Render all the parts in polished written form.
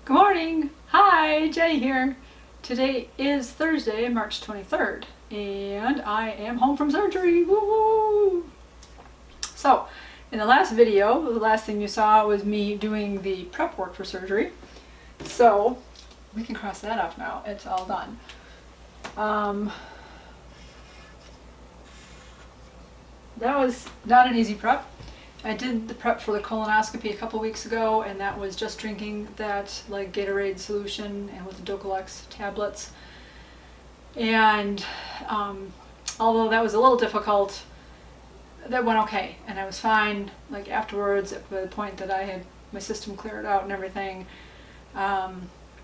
Good morning! Hi, Jenny here. Today is Thursday, March 23rd, and I am home from surgery. Woo! So, in the last video, the last thing you saw was me doing the prep work for surgery. So, we can cross that off now. It's all done. That was not an easy prep. I did the prep for the colonoscopy a couple weeks ago, and that was just drinking that like Gatorade solution and with the Docalex tablets. And although that was a little difficult, that went okay, and I was fine. Like afterwards, at the point that I had my system cleared out and everything, I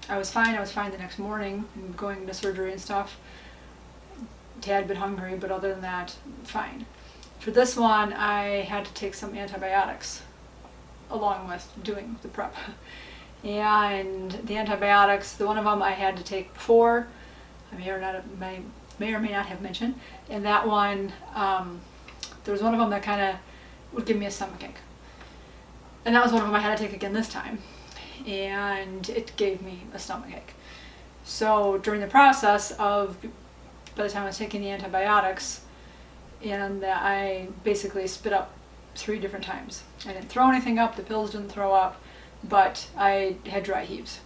was fine. I was fine the next morning, going to surgery and stuff. Tad bit hungry, but other than that, fine. For this one, I had to take some antibiotics along with doing the prep. And the antibiotics, the one of them I had to take before, I may or may not have mentioned. And that one, there was one of them that kind of would give me a stomachache. And that was one of them I had to take again this time. And it gave me a stomachache. So during the process of, by the time I was taking the antibiotics, and I basically spit up 3 different times. I didn't throw anything up, the pills didn't throw up, but I had dry heaves.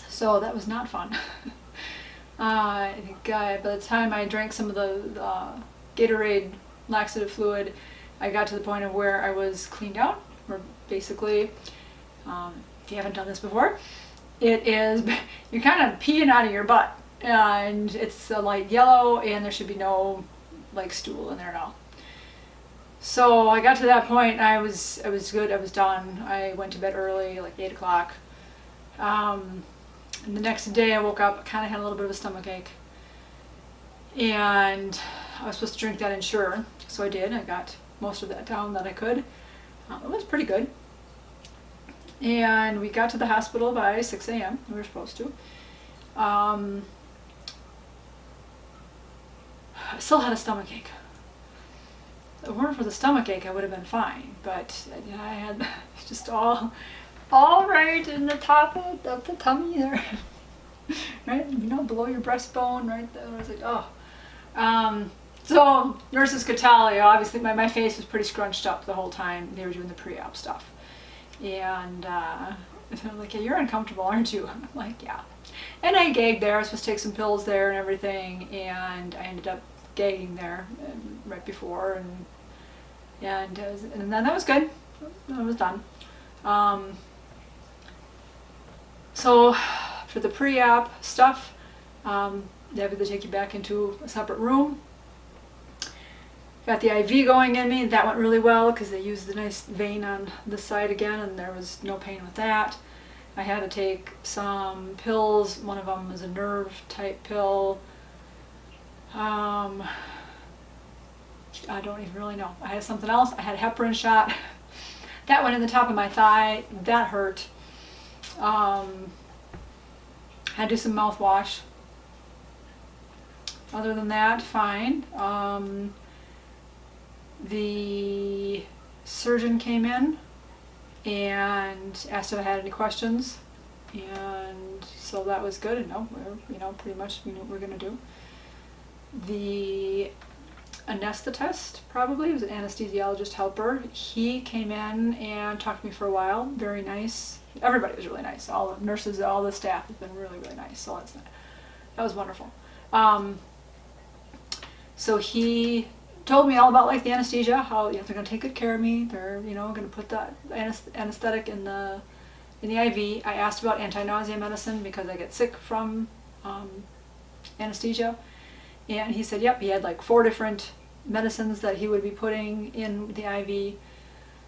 So that was not fun. I think by the time I drank some of the Gatorade laxative fluid, I got to the point of where I was cleaned out, where basically, if you haven't done this before, it is, you're kind of peeing out of your butt, and it's a light yellow, and there should be no like stool in there at all. So I got to that point, and I was good. I was done. I went to bed early, like 8 o'clock. And the next day I woke up, kind of had a little bit of a stomachache, and I was supposed to drink that Ensure, so I did. I got most of that down that I could. It was pretty good. And we got to the hospital by 6 a.m. We were supposed to. I still had a stomachache. If it weren't for the stomachache, I would have been fine. But I had just all right in the top of the tummy there, right? Below your breastbone, right there. I was like, oh. So nurses could tell, obviously my face was pretty scrunched up the whole time they were doing the pre-op stuff. And they're like, yeah, you're uncomfortable, aren't you? I'm like, yeah. And I gagged there. I was supposed to take some pills there and everything, and I ended up gagging there right before, and then that was good. I was done. So for the pre-op stuff, they have to take you back into a separate room. Got the IV going in me, and that went really well because they used the nice vein on this side again, and there was no pain with that. I had to take some pills. One of them was a nerve type pill. I don't even really know. I had something else. I had a heparin shot. That went in the top of my thigh. That hurt. Had to do some mouthwash. Other than that, fine. The surgeon came in and asked if I had any questions, and so that was good. And no, we're pretty much we knew what we're gonna do. The anesthetist, probably, was an anesthesiologist helper. He came in and talked to me for a while. Very nice. Everybody was really nice. All the nurses, all the staff have been really, really nice. So that was wonderful. So he told me all about like the anesthesia, how they're going to take good care of me. They're going to put the anesthetic in the IV. I asked about anti-nausea medicine because I get sick from anesthesia, and he said, yep, he had like 4 different medicines that he would be putting in the IV.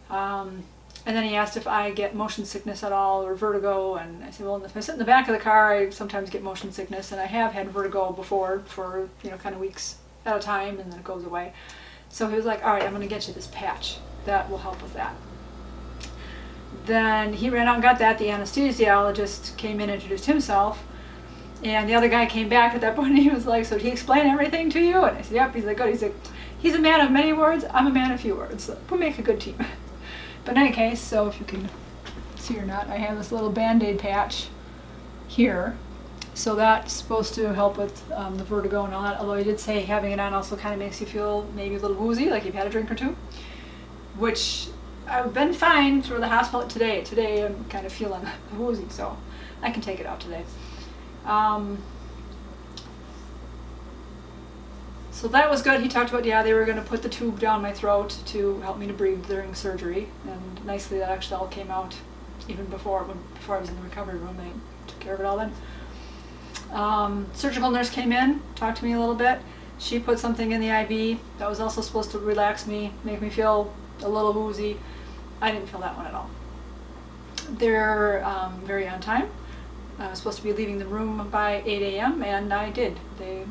And then he asked if I get motion sickness at all or vertigo, and I said, well, if I sit in the back of the car, I sometimes get motion sickness, and I have had vertigo before for kind of weeks at a time, and then it goes away. So he was like, all right, I'm going to get you this patch. That will help with that. Then he ran out and got that. The anesthesiologist came in and introduced himself, and the other guy came back at that point, and he was like, so did he explain everything to you? And I said, yep. He's like, good. He's like, he's a man of many words. I'm a man of few words. So we make a good team. But in any case, so if you can see or not, I have this little Band-Aid patch here. So that's supposed to help with the vertigo and all that, although I did say having it on also kind of makes you feel maybe a little woozy, like you've had a drink or two, which I've been fine through the hospital today. Today I'm kind of feeling woozy, so I can take it out today. So that was good. He talked about, yeah, they were going to put the tube down my throat to help me to breathe during surgery, and nicely that actually all came out even before I was in the recovery room. They took care of it all then. Surgical nurse came in, talked to me a little bit. She put something in the IV that was also supposed to relax me, make me feel a little woozy. I didn't feel that one at all. They're very on time. I was supposed to be leaving the room by 8 a.m. and I did. They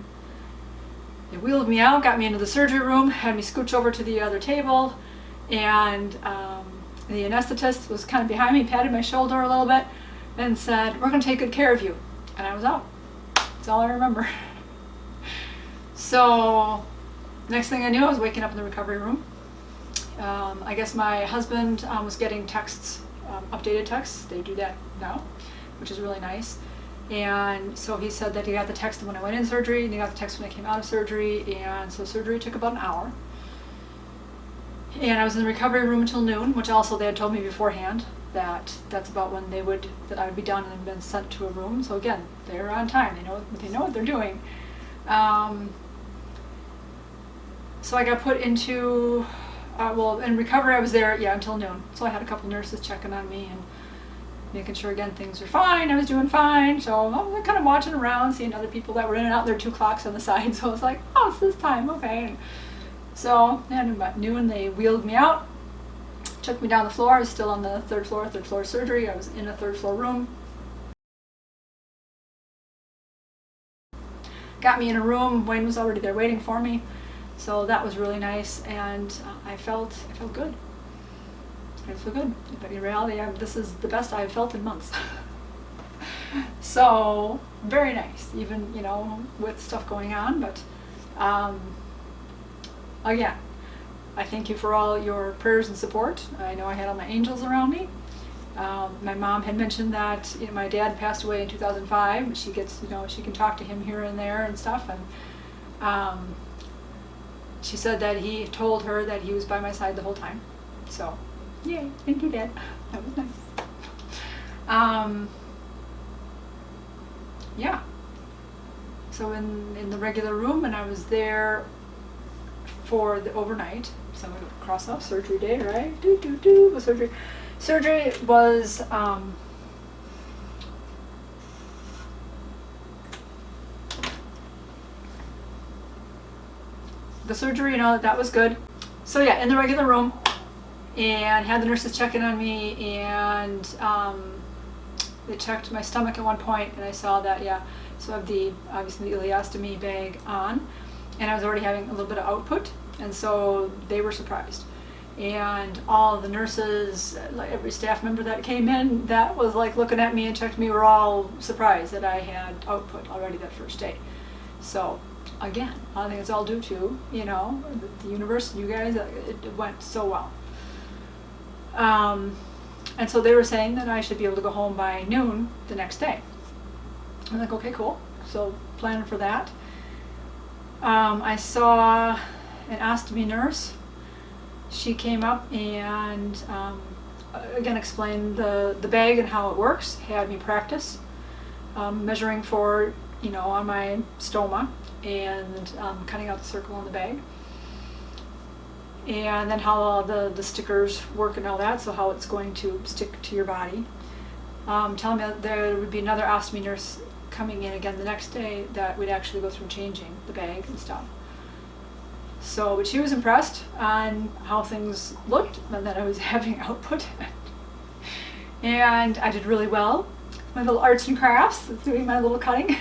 wheeled me out, got me into the surgery room, had me scooch over to the other table, and the anesthetist was kind of behind me, patted my shoulder a little bit, and said, "We're going to take good care of you." And I was out. That's all I remember. So, next thing I knew, I was waking up in the recovery room. I guess my husband was getting texts, updated texts. They do that now, which is really nice. And so he said that he got the text when I went in surgery, and he got the text when I came out of surgery, and so surgery took about an hour. And I was in the recovery room until noon, which also they had told me beforehand that that's about when I would be done and been sent to a room. So again, they're on time. They know what they're doing. So I got put into, in recovery I was there, until noon. So I had a couple nurses checking on me and making sure, again, things were fine. I was doing fine. So I was kind of watching around, seeing other people that were in and out. There were 2 clocks on the side. So I was like, oh, it's this time, okay. And so about noon, they wheeled me out, took me down the floor. I was still on the third floor surgery. I was in a 3rd floor room. Got me in a room. Wayne was already there waiting for me. So that was really nice, and I felt good. I feel good. But in reality, this is the best I've felt in months. So very nice, even with stuff going on. But again, I thank you for all your prayers and support. I know I had all my angels around me. My mom had mentioned that my dad passed away in 2005. She gets, she can talk to him here and there and stuff, and she said that he told her that he was by my side the whole time. So, yay, thank you, Dad. That was nice. Yeah. So in the regular room, and I was there for the overnight. So I'm going to cross off surgery day, right? Was surgery. Surgery was the surgery, that was good. So yeah, in the regular room, and had the nurses checking on me, and they checked my stomach at one point, and I saw that, so I have obviously the ileostomy bag on, and I was already having a little bit of output, and so they were surprised. And all of the nurses, like every staff member that came in, that was like looking at me and checked me, were all surprised that I had output already that first day. So again, I think it's all due to, the universe, you guys, it went so well. And so they were saying that I should be able to go home by noon the next day. I'm like, okay, cool. So planning for that. I saw an ostomy nurse. She came up and again explained the bag and how it works, had me practice measuring for, on my stoma, and cutting out the circle on the bag. And then how all the stickers work and all that, so how it's going to stick to your body. Telling me that there would be another ostomy nurse coming in again the next day that would actually go through changing the bag and stuff. So, but she was impressed on how things looked and that I was having output. And I did really well. My little arts and crafts, doing my little cutting.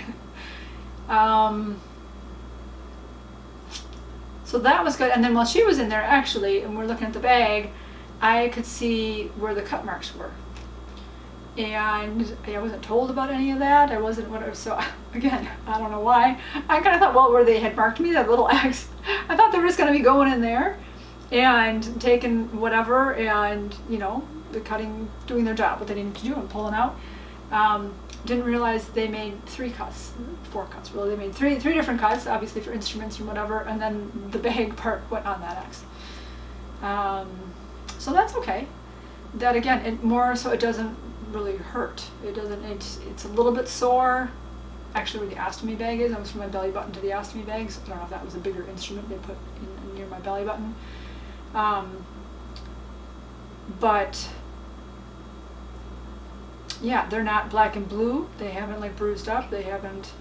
So that was good. And then while she was in there, actually, and we're looking at the bag, I could see where the cut marks were. And I wasn't told about any of that. I wasn't, so again, I don't know why. I kind of thought, well, where they had marked me, that little X, I thought they were just going to be going in there and taking whatever and, doing their job, what they needed to do and pulling out. Didn't realize they made 4 cuts really. They made three different cuts, obviously for instruments and whatever, and then the bag part went on that X. So that's okay. That again, it doesn't really hurt. It's a little bit sore. Actually, where the ostomy bag is, I was from my belly button to the ostomy bag, so I don't know if that was a bigger instrument they put in near my belly button. But yeah, they're not black and blue. They haven't like bruised up. They haven't,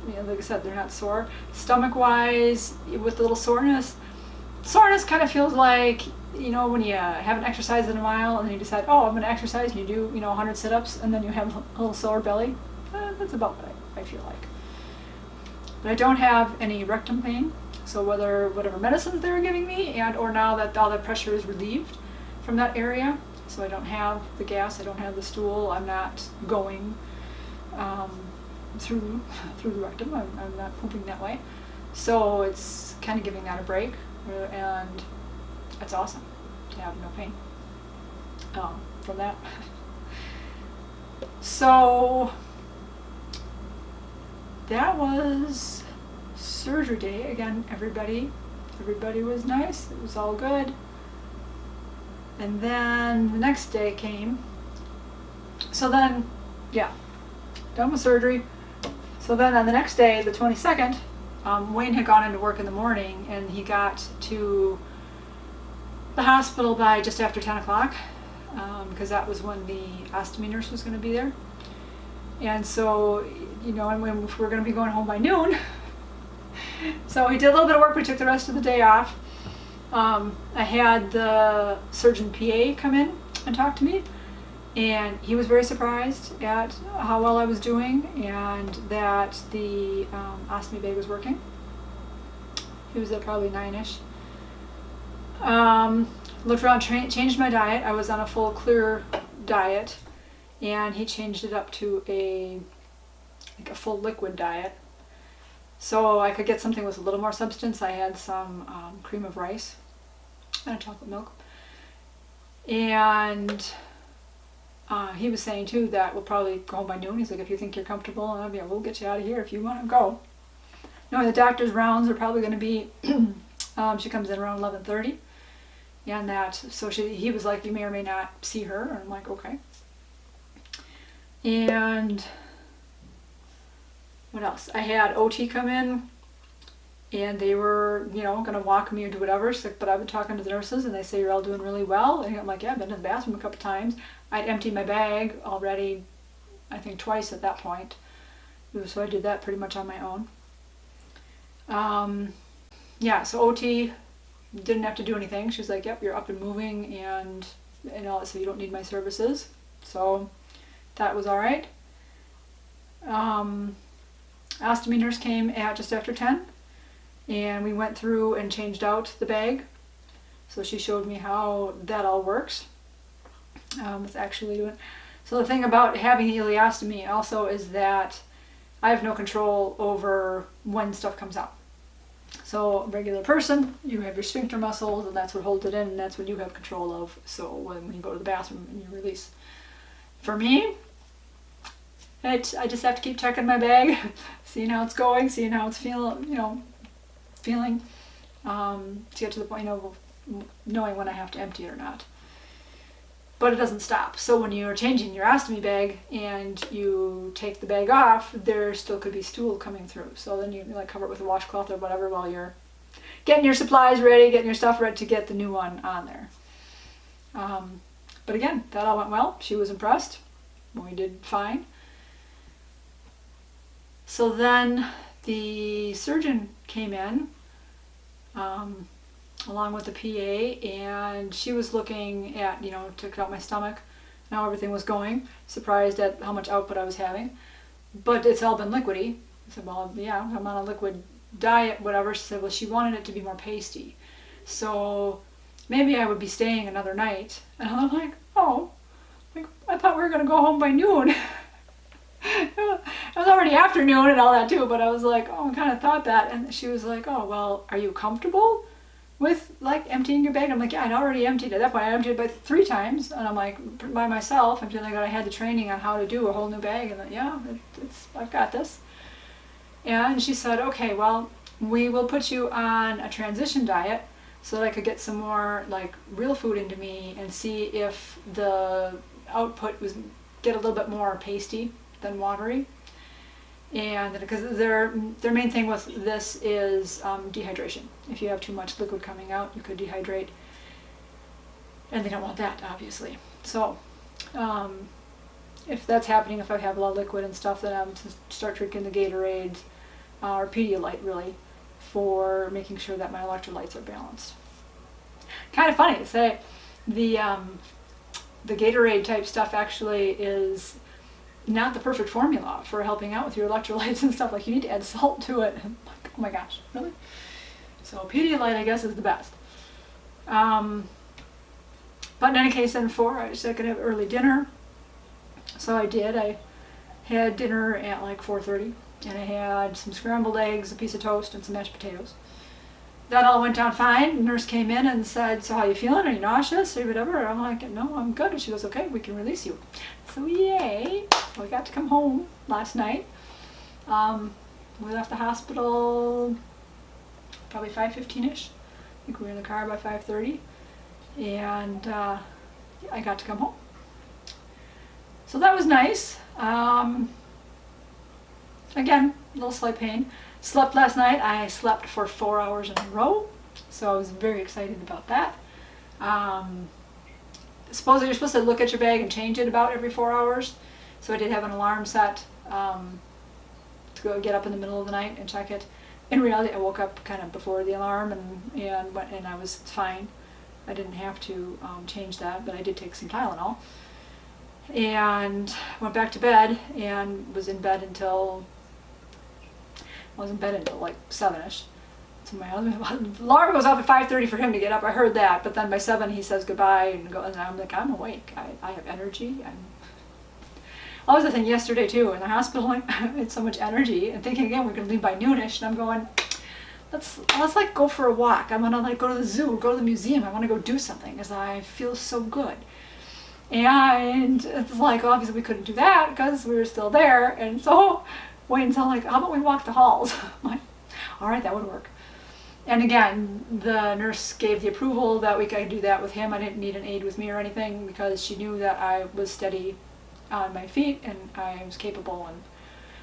like I said, they're not sore. Stomach wise, with a little soreness kind of feels like, when you haven't exercised in a while and then you decide, oh, I'm going to exercise, and you do, 100 sit-ups, and then you have a little sore belly. That's about what I feel like. But I don't have any rectum pain, so whatever medicines they were giving me, or now that all the pressure is relieved from that area, so I don't have the gas, I don't have the stool, I'm not going through the rectum, I'm not pooping that way. So it's kind of giving that a break, and it's awesome to have no pain from that. So that was surgery day. Again, everybody was nice. It was all good. And then the next day came. So then, yeah, done with surgery. So then on the next day, the 22nd, Wayne had gone into work in the morning, and he got to the hospital by just after 10 o'clock, because that was when the ostomy nurse was going to be there. And so, and when we're going to be going home by noon, so he did a little bit of work. We took the rest of the day off. I had the surgeon PA come in and talk to me, and he was very surprised at how well I was doing and that the ostomy bag was working. He was at probably 9-ish. Looked around, changed my diet. I was on a full clear diet, and he changed it up to a full liquid diet, so I could get something with a little more substance. I had some cream of rice and a chocolate milk, and he was saying too that we'll probably go home by noon. He's like, if you think you're comfortable, we'll get you out of here if you want to go. No, the doctor's rounds are probably going to be she comes in around 11:30, and he was like, you may or may not see her, and I'm like, okay. And what else? I had OT come in, and they were, going to walk me or do whatever. She's like, but I've been talking to the nurses, and they say you're all doing really well. And I'm like, yeah, I've been to the bathroom a couple times. I'd emptied my bag already, I think twice at that point. So I did that pretty much on my own. Yeah, so OT didn't have to do anything. She's like, yep, you're up and moving, and all that, so you don't need my services. So that was all right. Ostomy nurse came at just after 10, and we went through and changed out the bag. So she showed me how that all works. With actually doing. So the thing about having the ileostomy also is that I have no control over when stuff comes out. So a regular person, you have your sphincter muscles, and that's what holds it in, and that's what you have control of. So when you go to the bathroom and you release. For me, I just have to keep checking my bag, seeing how it's going, seeing how it's feeling, to get to the point of knowing when I have to empty it or not. But it doesn't stop. So when you're changing your ostomy bag and you take the bag off, there still could be stool coming through. So then you cover it with a washcloth or whatever while you're getting your supplies ready, getting your stuff ready to get the new one on there. But again, that all went well. She was impressed. We did fine. So then the surgeon came in, along with the PA, and she was looking at, took out my stomach, how everything was going, surprised at how much output I was having. But it's all been liquidy. I said, well, yeah, I'm on a liquid diet, whatever. She said, well, she wanted it to be more pasty. So maybe I would be staying another night. And I'm like, oh, I thought we were going to go home by noon. It was already afternoon and all that too, but I was like, oh, I kind of thought that. And she was like, oh, well, are you comfortable? with like emptying your bag? I'm like, yeah, I'd already emptied. At that point, I emptied it by 3 times, and I'm like, by myself. I'm feeling like I had the training on how to do a whole new bag, and yeah, I've got this. And she said, okay, well, we will put you on a transition diet so that I could get some more like real food into me and see if the output was get a little bit more pasty than watery. And because their main thing with this is dehydration. If you have too much liquid coming out, you could dehydrate, and they don't want that, obviously. So if that's happening, if I have a lot of liquid and stuff, then I'm to start drinking the Gatorades or Pedialyte, really, for making sure that my electrolytes are balanced. Kind of funny to say, the Gatorade type stuff actually is not the perfect formula for helping out with your electrolytes and stuff. Like, you need to add salt to it. I'm like, oh my gosh, really? So Pedialyte, I guess, is the best. But in any case, then I said I could have early dinner. So I did. I had dinner at like 4:30, and I had some scrambled eggs, a piece of toast, and some mashed potatoes. That all went down fine. The nurse came in and said, so how you feeling? Are you nauseous or whatever? And I'm like, no, I'm good. And she goes, okay, we can release you. So yay. We got to come home last night. We left the hospital probably 5:15ish. I think we were in the car by 5:30. And I got to come home. So that was nice. Again, a little slight pain. Slept last night. I slept for 4 hours in a row, so I was very excited about that. Supposedly you're supposed to look at your bag and change it about every 4 hours, so I did have an alarm set to go get up in the middle of the night and check it. In reality, I woke up kind of before the alarm, and I was fine. I didn't have to change that, but I did take some Tylenol. And went back to bed and was in bed until like 7ish. So my husband, the alarm goes off at 5:30 for him to get up. I heard that, but then by 7 he says goodbye and I'm like, I'm awake. I have energy. That was the thing yesterday too in the hospital. Like, I had so much energy and thinking again we're gonna leave by noonish, and I'm going, let's like go for a walk. I'm gonna like go to the zoo, go to the museum. I want to go do something because I feel so good. And it's like, obviously we couldn't do that because we were still there, and so Wayne's all like, how about we walk the halls? I'm like, all right, that would work. And again, the nurse gave the approval that we could do that with him. I didn't need an aide with me or anything because she knew that I was steady on my feet and I was capable. And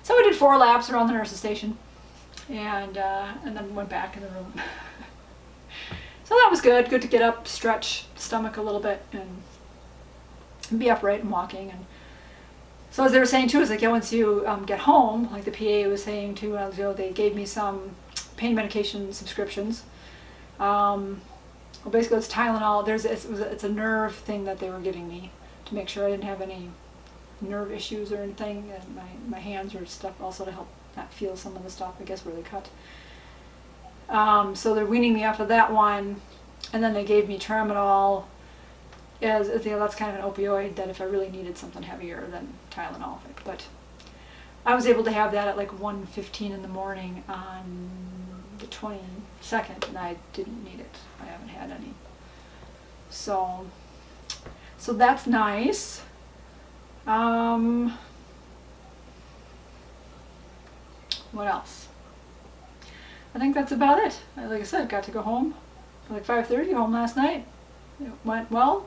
so we did 4 laps around the nurse's station, and then went back in the room. So that was good. Good to get up, stretch the stomach a little bit, and be upright and walking. And so as they were saying too, is like, yeah, once you get home, like the PA was saying too, they gave me some pain medication subscriptions. Well, basically it's Tylenol. It's a nerve thing that they were giving me to make sure I didn't have any nerve issues or anything, and my hands or stuff also to help not feel some of the stuff, I guess, where they cut. So they're weaning me off of that one, and then they gave me Tramadol. That's kind of an opioid that if I really needed something heavier than Tylenol. But I was able to have that at like 1:15 in the morning on the 22nd, and I didn't need it. I haven't had any. So that's nice. What else? I think that's about it. Like I said, got to go home like 5:30, home last night. It went well.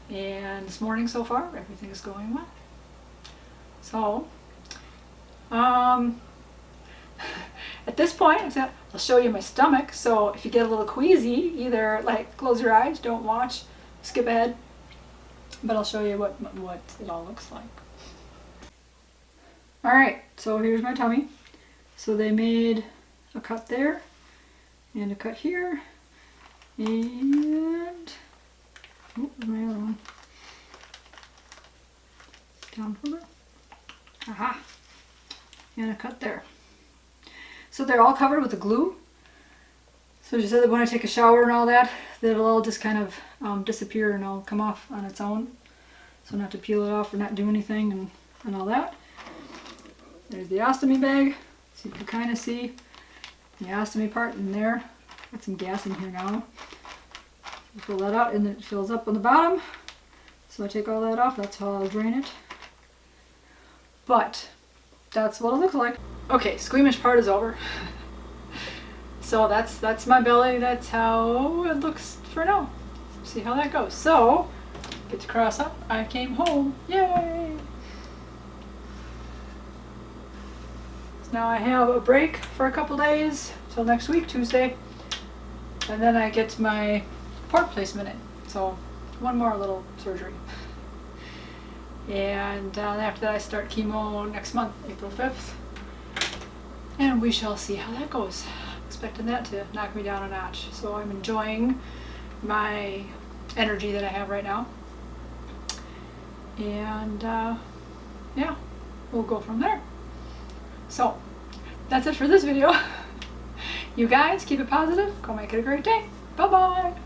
And this morning so far, everything is going well. So, at this point, I'll show you my stomach. So if you get a little queasy, either like close your eyes, don't watch, skip ahead. But I'll show you what it all looks like. All right, so here's my tummy. So they made a cut there and a cut here, and my other one down further. Aha, and a cut there. So they're all covered with the glue. So she said that when I take a shower and all that, it'll all just kind of disappear and all come off on its own. So not to peel it off or not do anything and all that. There's the ostomy bag. So you can kind of see the ostomy part in there. Got some gas in here now. Fill that out and then it fills up on the bottom. So I take all that off, that's how I'll drain it. But that's what it looks like. Okay, squeamish part is over. So that's my belly, that's how it looks for now. See how that goes. So, get to cross up, I came home, yay! So now I have a break for a couple days, till next week, Tuesday. And then I get my port placement in. So, one more little surgery. And after that I start chemo next month, April 5th. And we shall see how that goes. Expecting that to knock me down a notch. So I'm enjoying my energy that I have right now. And yeah, we'll go from there. So that's it for this video. You guys keep it positive. Go make it a great day. Bye bye.